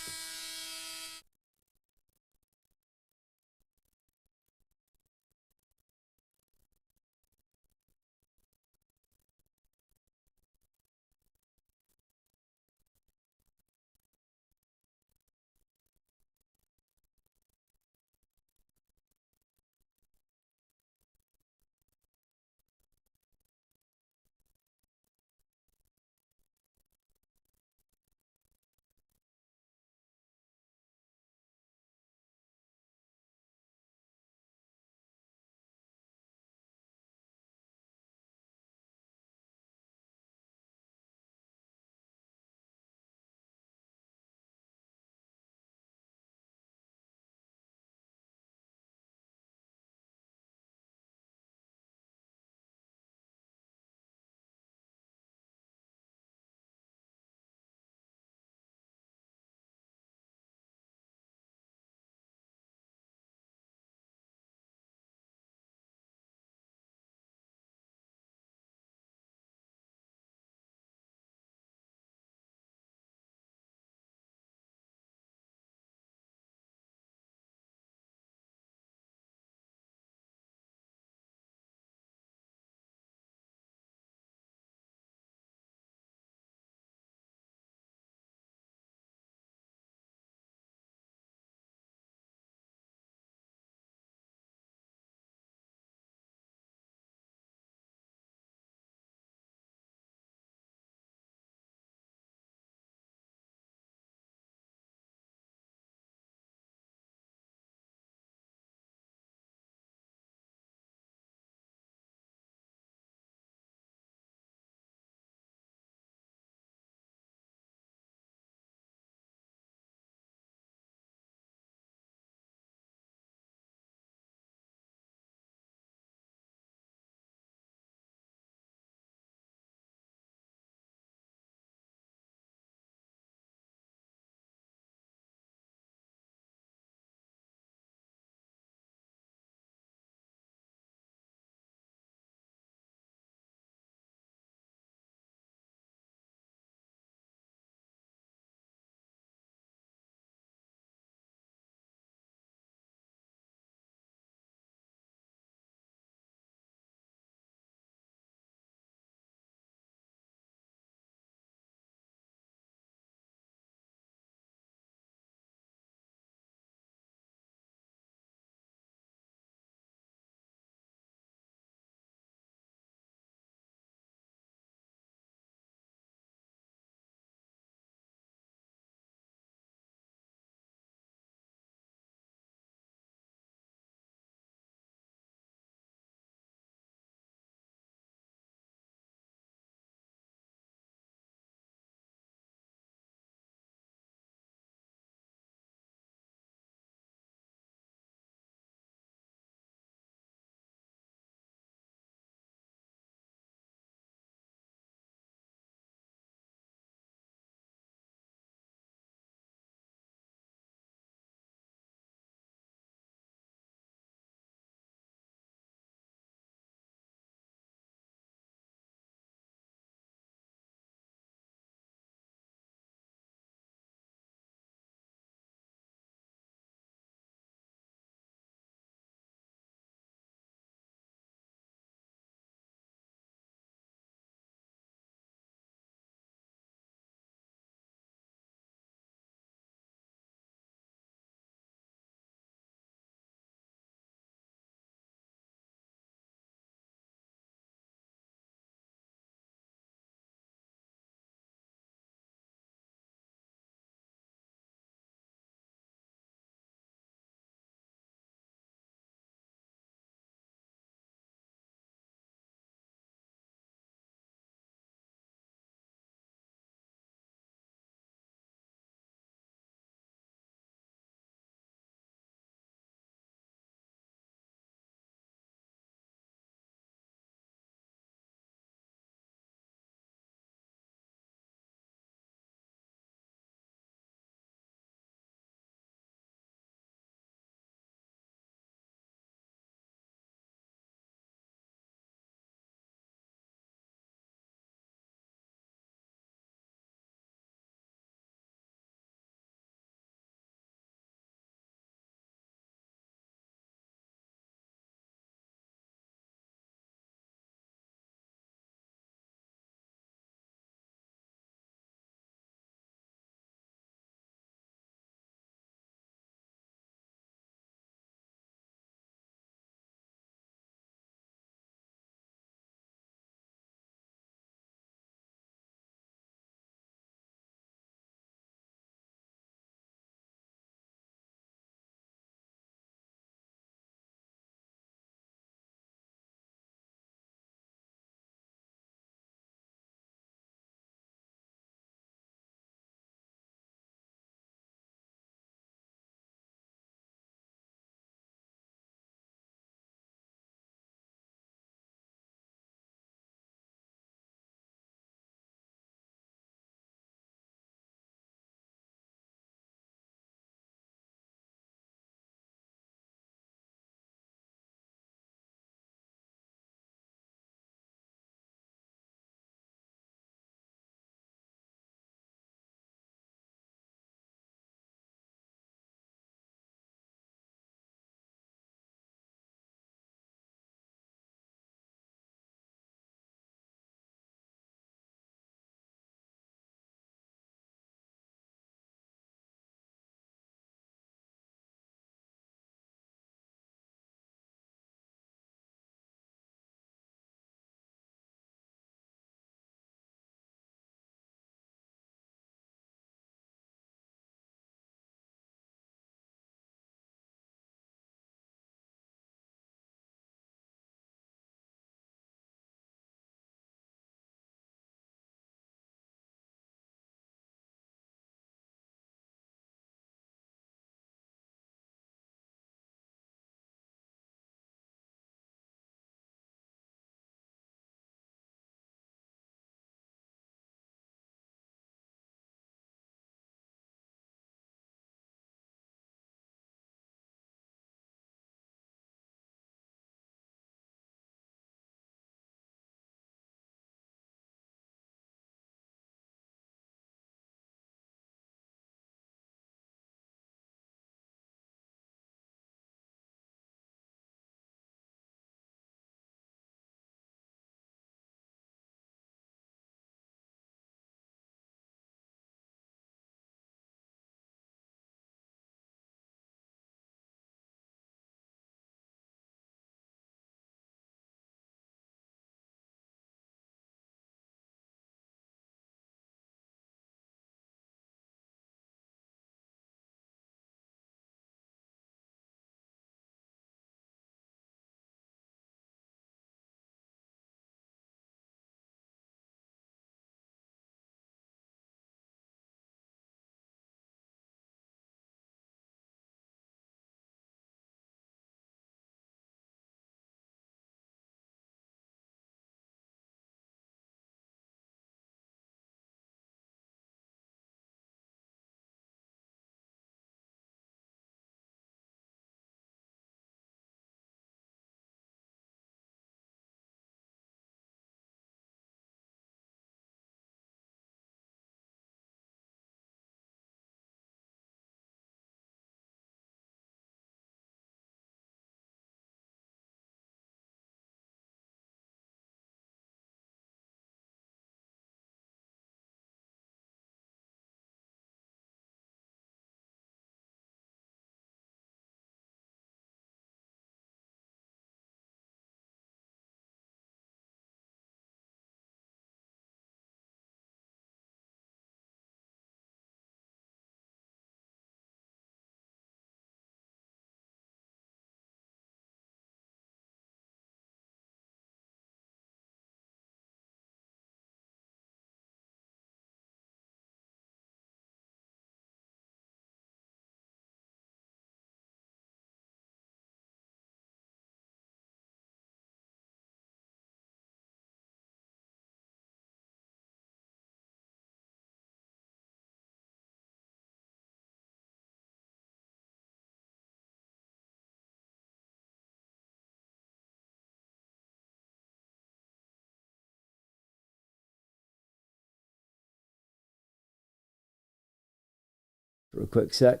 for a quick sec.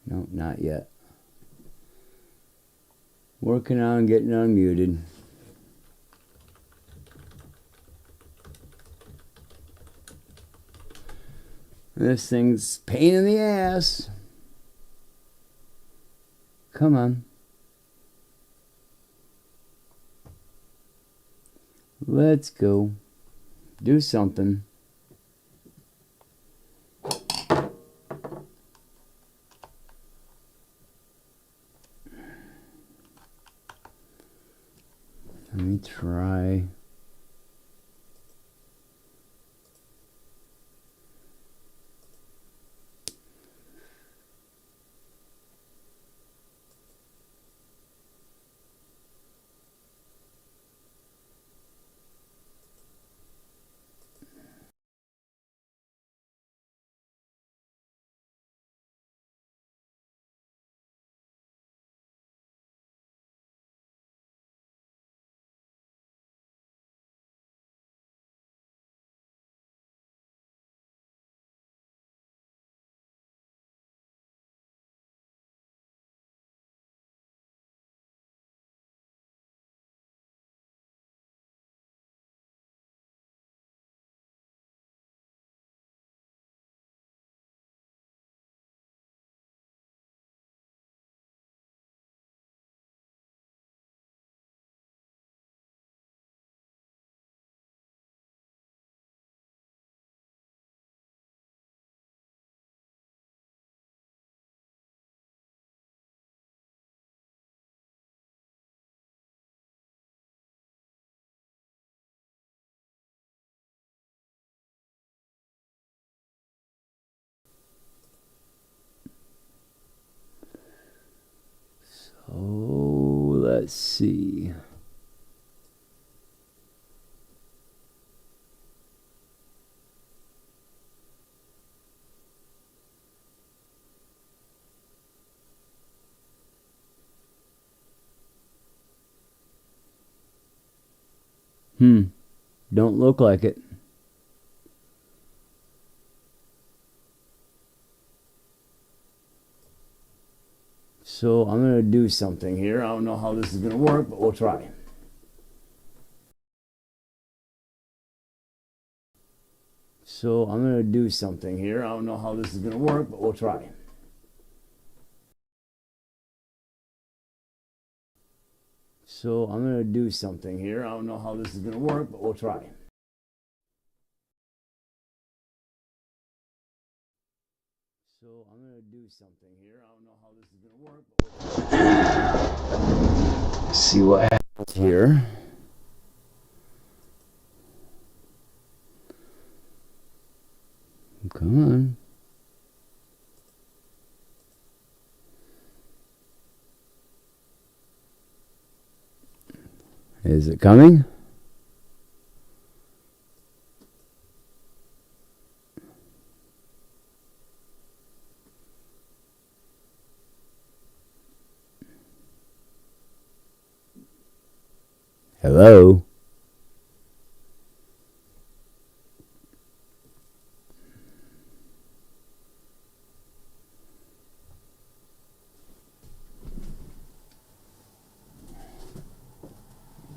No, not yet. Working on getting unmuted. This thing's pain in the ass. Come on. Let's go. Do something. Let me try. So let's see. Don't look like it. So I'm going to do something here. I don't know how this is going to work, but we'll try. So I'm going to do something here. I don't know how this is going to work, but we'll try. So I'm going to do something here. I don't know how this is going to work, but we'll try. So I'm going to do something here. I don't know how this is going to work, but we'll try. See what happens here. Come on. Is it coming? Hello?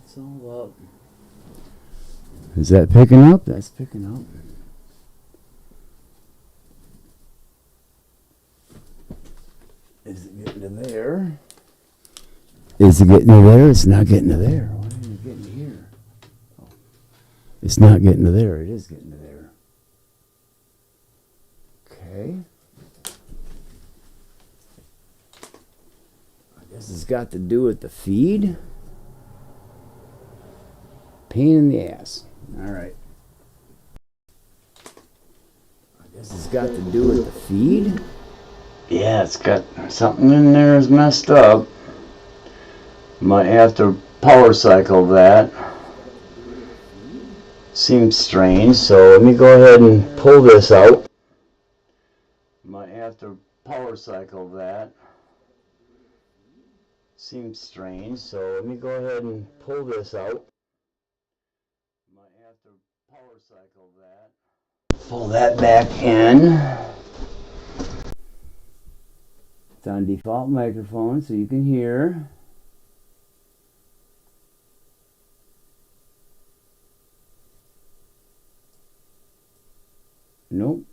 It's all up. Is that picking up? That's picking up. Is it getting to there? Is it getting to there? It's not getting to there. Why isn't it getting to here? Oh. It's not getting to there. It is getting to there. Okay. I guess it's got to do with the feed. Pain in the ass. All right. I guess it's got to do with the feed. Yeah, it's got something in there is messed up. Might have to power cycle that. Seems strange, so let me go ahead and pull this out. Might have to power cycle that. Seems strange, so let me go ahead and pull this out. Might have to cycle that. Pull that back in. It's on default microphone so you can hear. Nope.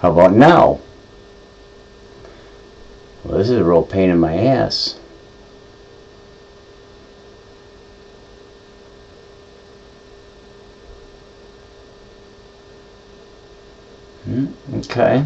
How about now? Well, this is a real pain in my ass. Okay.